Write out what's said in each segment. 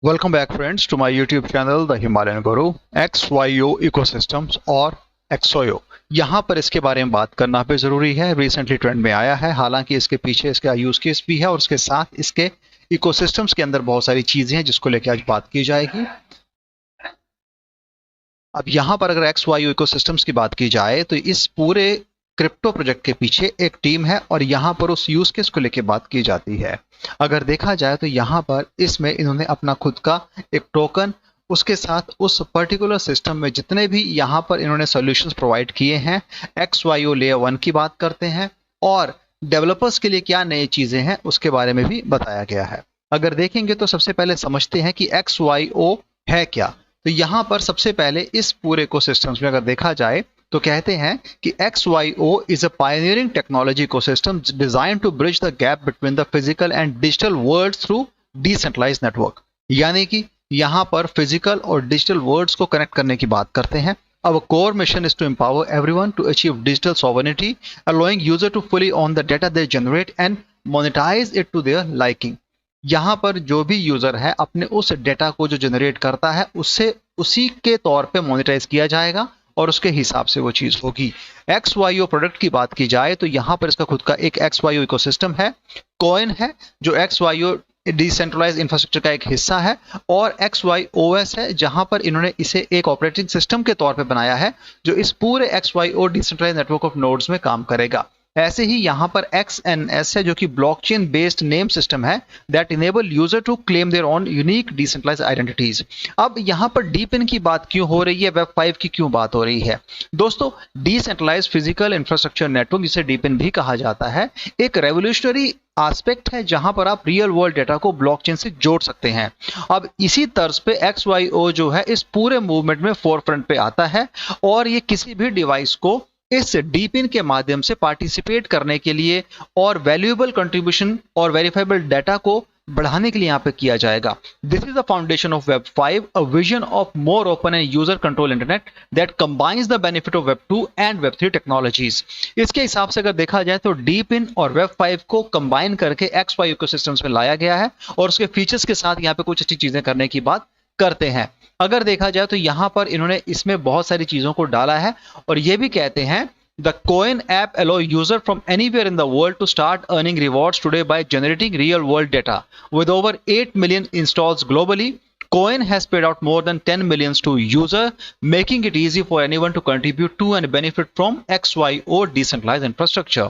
Welcome back friends to my YouTube channel The Himalayan Guru XYO Ecosystems और XOYO। यहाँ पर इसके बारे में बात करना भी ज़रूरी है। रिसेंटली ट्रेंड में आया है, हालांकि इसके पीछे इसका यूज़ केस भी है और उसके साथ इसके इकोसिस्टम्स के अंदर बहुत सारी चीज़ें हैं जिसको लेकर आज बात की जाएगी। अब यहाँ पर अगर XYO इकोसिस्टम्स की बात की जाए तो इस पूरे क्रिप्टो प्रोजेक्ट के पीछे एक टीम है और यहाँ पर उस यूज केस को लेकर बात की जाती है। अगर देखा जाए तो यहाँ पर इसमें इन्होंने अपना खुद का एक टोकन, उसके साथ उस पर्टिकुलर सिस्टम में जितने भी यहाँ पर इन्होंने सॉल्यूशंस प्रोवाइड किए हैं, XYO लेयर 1 की बात करते हैं और डेवलपर्स के लिए क्या नई चीजें हैं उसके बारे में भी बताया गया है। अगर देखेंगे तो सबसे पहले समझते हैं कि XYO है क्या। तो यहाँ पर सबसे पहले इस पूरे इकोसिस्टम्स में अगर देखा जाए तो कहते हैं कि XYO is a pioneering technology ecosystem designed to bridge the gap between the physical and digital worlds through decentralized network। यानी कि यहाँ पर फिजिकल और डिजिटल वर्ल्ड्स को कनेक्ट करने की बात करते हैं। Our core mission is to empower everyone to achieve digital sovereignty, allowing user to fully own the data they generate and monetize it to their liking। यहाँ पर जो भी यूजर है अपने उस डेटा को जो जनरेट करता है उससे उसी के तौर पे मोनेटाइज किया जाएगा और उसके हिसाब से वो चीज होगी। XYO प्रोडक्ट की बात की जाए तो यहाँ पर इसका खुद का एक XYO इकोसिस्टम है, कॉइन है जो XYO डिसेंट्रलाइज इंफ्रास्ट्रक्चर का एक हिस्सा है, और XYOS है जहां पर इन्होंने इसे एक ऑपरेटिंग सिस्टम के तौर पे बनाया है जो इस पूरे XYO decentralise network of nodes में काम करेगा। ऐसे ही यहाँ पर XNS है जो कि ब्लॉकचेन बेस्ड नेम सिस्टम है that enable user to claim their own unique decentralised identities. अब यहाँ पर डीपिन की बात क्यों हो रही है, वेब 5 की क्यों बात हो रही है? दोस्तों, डिसेंट्रलाइज्ड फिजिकल इंफ्रास्ट्रक्चर नेटवर्क जिसे डीपिन भी कहा जाता है, एक रेवोल्यूशनरी एस्पेक्ट है जहां पर आप रियल वर्ल्ड डेटा को ब्लॉकचेन से जोड़ सकते हैं। अब इसी तर्ज पे XYO जो है इस पूरे मूवमेंट में फोरफ्रंट पे आता है और ये किसी भी डिवाइस को इस डीपिन के माध्यम से पार्टिसिपेट करने के लिए और वैल्यूएबल कंट्रीब्यूशन और वेरीफाइबल डाटा को बढ़ाने के लिए यहाँ पे किया जाएगा। This is the foundation of web 5, a vision of more open and user control internet that combines the benefit of web 2 and web 3 technologies. इसके हिसाब से अगर देखा जाए तो डीपिन और वेब 5 को कंबाइन करके XYO इकोसिस्टम्स में लाया गया है और उसके फीचर्स के साथ यहाँ पे कुछ अच्छी चीजें करने की बात करते हैं। अगर देखा जाए तो यहां पर इन्होंने इसमें बहुत सारी चीजों को डाला है और ये भी कहते हैं the Coin app allow user from anywhere in the world to start earning rewards today by generating real world data with over 8 million installs globally. Coin has paid out more than 10 millions to user, making it easy for anyone to contribute to and benefit from XYO decentralized infrastructure।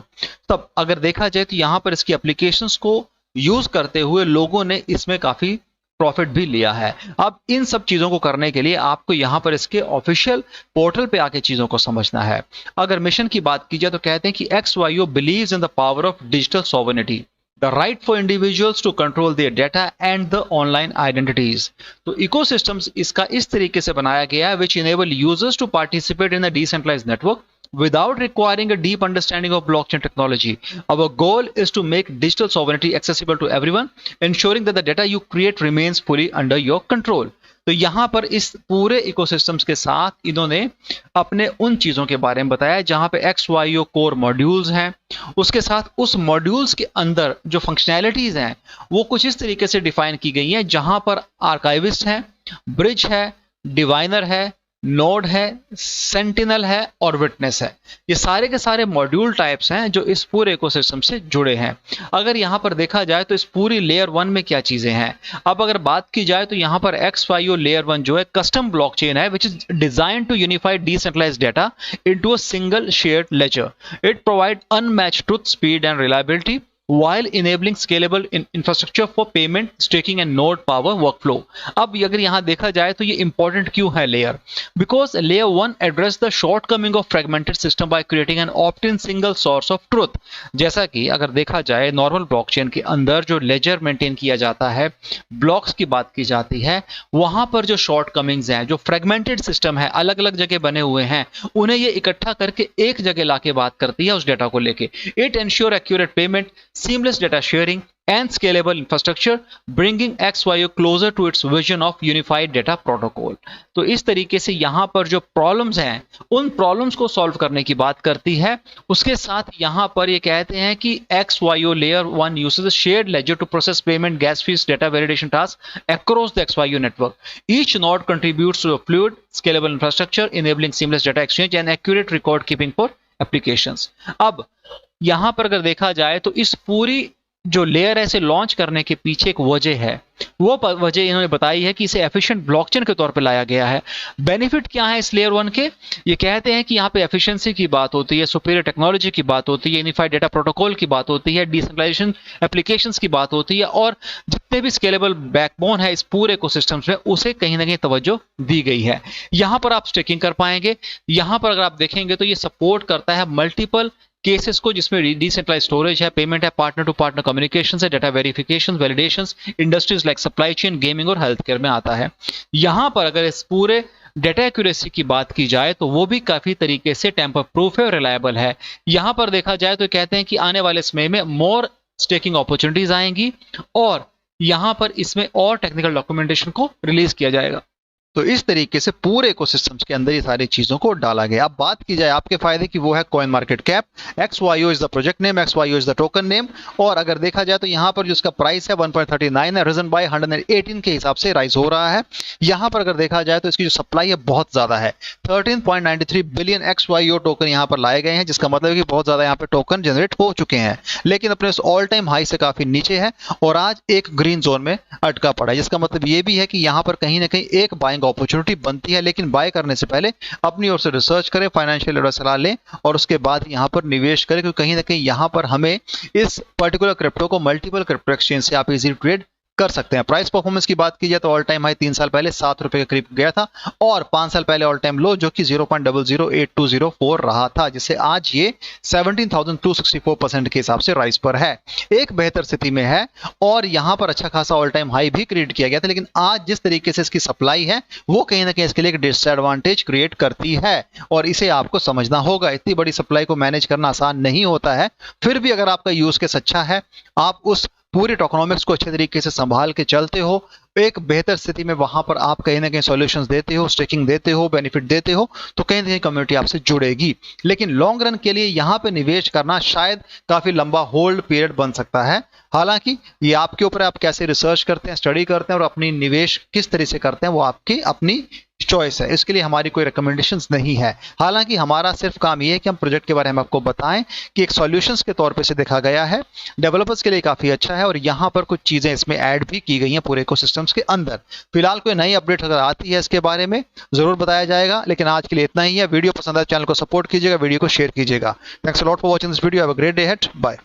तब अगर देखा जाए तो यहाँ पर इसकी applications को use करते हुए लोगों ने इसमें काफी प्रॉफिट भी लिया है। अब इन सब चीजों को करने के लिए आपको यहां पर इसके ऑफिशियल पोर्टल पे आके चीजों को समझना है। अगर मिशन की बात की जाए तो कहते हैं कि XYO believes in the power of digital sovereignty, the right for individuals to control their data and the online identities। तो इकोसिस्टम्स इसका इस तरीके से बनाया गया है which enable users to participate in a decentralized network without requiring a deep understanding of blockchain technology। Our goal is to make digital sovereignty accessible to everyone, ensuring that the data you create remains fully under your control। तो यहाँ पर इस पूरे ecosystems के साथ इन्होंने अपने उन चीजों के बारे में बताया जहां पे XYO कोर मॉड्यूल्स हैं, उसके साथ उस मॉड्यूल्स के अंदर जो फंक्शनैलिटीज हैं वो कुछ इस तरीके से डिफाइन की गई हैं जहां पर आर्काइविस्ट है, ब्रिज है, डिवाइनर है, नोड है, सेंटिनल है और विटनेस है। ये सारे के सारे मॉड्यूल टाइप्स हैं जो इस पूरे इकोसिस्टम से जुड़े हैं। अगर यहाँ पर देखा जाए तो इस पूरी लेयर 1 में क्या चीजें हैं, अब अगर बात की जाए तो यहाँ पर XYO लेयर 1 जो है कस्टम ब्लॉकचेन है which is design to unify decentralised data into a single shared ledger. It provide unmatched truth, speed and reliability while enabling scalable infrastructure for payment, staking and node power workflow। अब अगर यहाँ देखा जाए तो ये important क्यों है layer? Because layer 1 address the shortcoming of fragmented system by creating an opt-in single source of truth। जैसा कि अगर देखा जाए नॉर्मल ब्लॉकचेन के अंदर जो लेजर मेंटेन किया जाता है, ब्लॉक्स की बात की जाती है, वहां पर जो शॉर्टकमिंग्स हैं, जो फ्रेगमेंटेड सिस्टम है, अलग अलग जगह बने हुए हैं, उन्हें ये इकट्ठा करके एक जगह लाके बात करती है उस डेटा को लेके। It ensure accurate payment, seamless data sharing and scalable infrastructure, bringing XYO closer to its vision of unified data protocol। तो इस तरीके से यहां पर जो प्रॉब्लम्स हैं उन प्रॉब्लम्स को सॉल्व करने की बात करती है। उसके साथ यहां पर ये कहते हैं कि XYO layer 1 uses a shared ledger to process payment, gas fees, data validation tasks across the XYO network. Each node contributes to a fluid, scalable infrastructure, enabling seamless data exchange and accurate record keeping for applications। अब यहां पर अगर देखा जाए तो इस पूरी जो लेयर है इसे लॉन्च करने के पीछे एक वजह है, वो वजह इन्होंने बताई है कि इसे एफिशिएंट ब्लॉकचेन के तौर पे लाया गया है। बेनिफिट क्या है इस लेयर 1 के? ये कहते हैं कि यहाँ पे एफिशिएंसी की बात होती है, सुपीरियर टेक्नोलॉजी की बात होती है, यूनिफाइड डेटा प्रोटोकॉल की बात होती है, डिसेंट्रलाइजेशन एप्लीकेशंस की बात होती है, और जितने भी स्केलेबल बैकबोन है इस पूरे इकोसिस्टम्स में उसे कहीं ना कहीं तवज्जो दी गई है। यहाँ पर आप स्टेकिंग कर पाएंगे। यहाँ पर अगर आप देखेंगे तो ये सपोर्ट करता है मल्टीपल केसेस को जिसमें डिसेंट्रलाइज स्टोरेज है, पेमेंट है, पार्टनर टू पार्टनर कम्युनिकेशन है, data verification, validations, industries like supply chain, gaming और हेल्थ केयर में आता है। यहां पर अगर इस पूरे डेटा एक्यूरेसी की बात की जाए तो वो भी काफी तरीके से टेम्पर प्रूफ है और रिलायबल है। यहां पर देखा जाए तो कहते हैं कि आने वाले समय में मोर स्टेकिंग अपॉर्चुनिटीज आएंगी और यहां पर इसमें और टेक्निकल डॉक्यूमेंटेशन को रिलीज किया जाएगा। तो इस तरीके से पूरे इकोसिस्टम्स के अंदर ये सारी चीजों को डाला गया। अब बात की जाए आपके फायदे की, वो है coin market cap. XYO is the project name, XYO is the token name, और अगर देखा जाए तो यहाँ पर जो इसका प्राइस है 1.39 है, रिजन बाय 118 के हिसाब से राइज हो रहा है। यहाँ पर अगर देखा जाए तो इसकी जो सप्लाई है बहुत ज्यादा है, 13.93 बिलियन XYO टोकन यहाँ पर लाए गए हैं, जिसका मतलब है कि बहुत ज्यादा यहाँ पे टोकन जनरेट हो चुके हैं, लेकिन अपने ऑल टाइम हाई से काफी नीचे है और आज एक ग्रीन जोन में अटका पड़ा है। जिसका मतलब ये भी है कि यहाँ पर कहीं ना कहीं एक बाइंग अपॉर्चुनिटी बनती है, लेकिन बाय करने से पहले अपनी ओर से रिसर्च करें, फाइनेंशियल एडवाइस सलाह लें और उसके बाद यहां पर निवेश करें, क्योंकि कहीं ना कहीं यहां पर हमें इस पर्टिकुलर क्रिप्टो को मल्टीपल क्रिप्टो एक्सचेंज से आप इजी ट्रेड कर सकते हैं। प्राइस परफॉर्मेंस की बात की जाए तो ऑल टाइम हाई 3 साल पहले 7 रुपए के करीब गया था और 5 साल पहले ऑल टाइम लो जो कि 0.008204 रहा था, जिससे आज ये 17,264% के हिसाब से राइज पर है, एक बेहतर स्थिति में है और यहां पर अच्छा खासा ऑल टाइम हाई भी क्रिएट किया गया था। लेकिन आज जिस तरीके से इसकी सप्लाई है वो कहीं ना कहीं इसके लिए एक डिसएडवांटेज क्रिएट करती है और इसे आपको समझना होगा। इतनी बड़ी सप्लाई को मैनेज करना आसान नहीं होता है, फिर भी अगर आपका यूज केस अच्छा है, आप उस पूरे टोकनोमिक्स को अच्छे तरीके से संभाल के चलते हो, एक बेहतर स्थिति में वहां पर आप कहीं ना कहीं सॉल्यूशंस देते हो, स्टेकिंग देते हो, बेनिफिट देते हो, तो कहीं ना कहीं कम्युनिटी आपसे जुड़ेगी। लेकिन लॉन्ग रन के लिए यहां पे निवेश करना शायद काफी लंबा होल्ड पीरियड बन सकता है। हालांकि ये आपके ऊपर, आप कैसे रिसर्च करते हैं, स्टडी करते हैं और अपनी निवेश किस तरह से करते हैं वो आपकी अपनी चॉइस है। इसके लिए हमारी कोई रिकमेंडेशंस नहीं है। हालांकि हमारा सिर्फ काम ये है कि हम प्रोजेक्ट के बारे में आपको बताएं कि एक सॉल्यूशंस के तौर पे से देखा गया है, डेवलपर्स के लिए काफी अच्छा है और यहां पर कुछ चीजें इसमें ऐड भी की गई हैं पूरे इकोसिस्टम्स के अंदर। फिलहाल कोई नई अपडेट अगर आती है इसके बारे में जरूर बताया जाएगा, लेकिन आज के लिए इतना ही है। वीडियो पसंद आए चैनल को सपोर्ट कीजिएगा, वीडियो को शेयर कीजिएगा। Thanks a lot for watching this video. Have a great day ahead. Bye.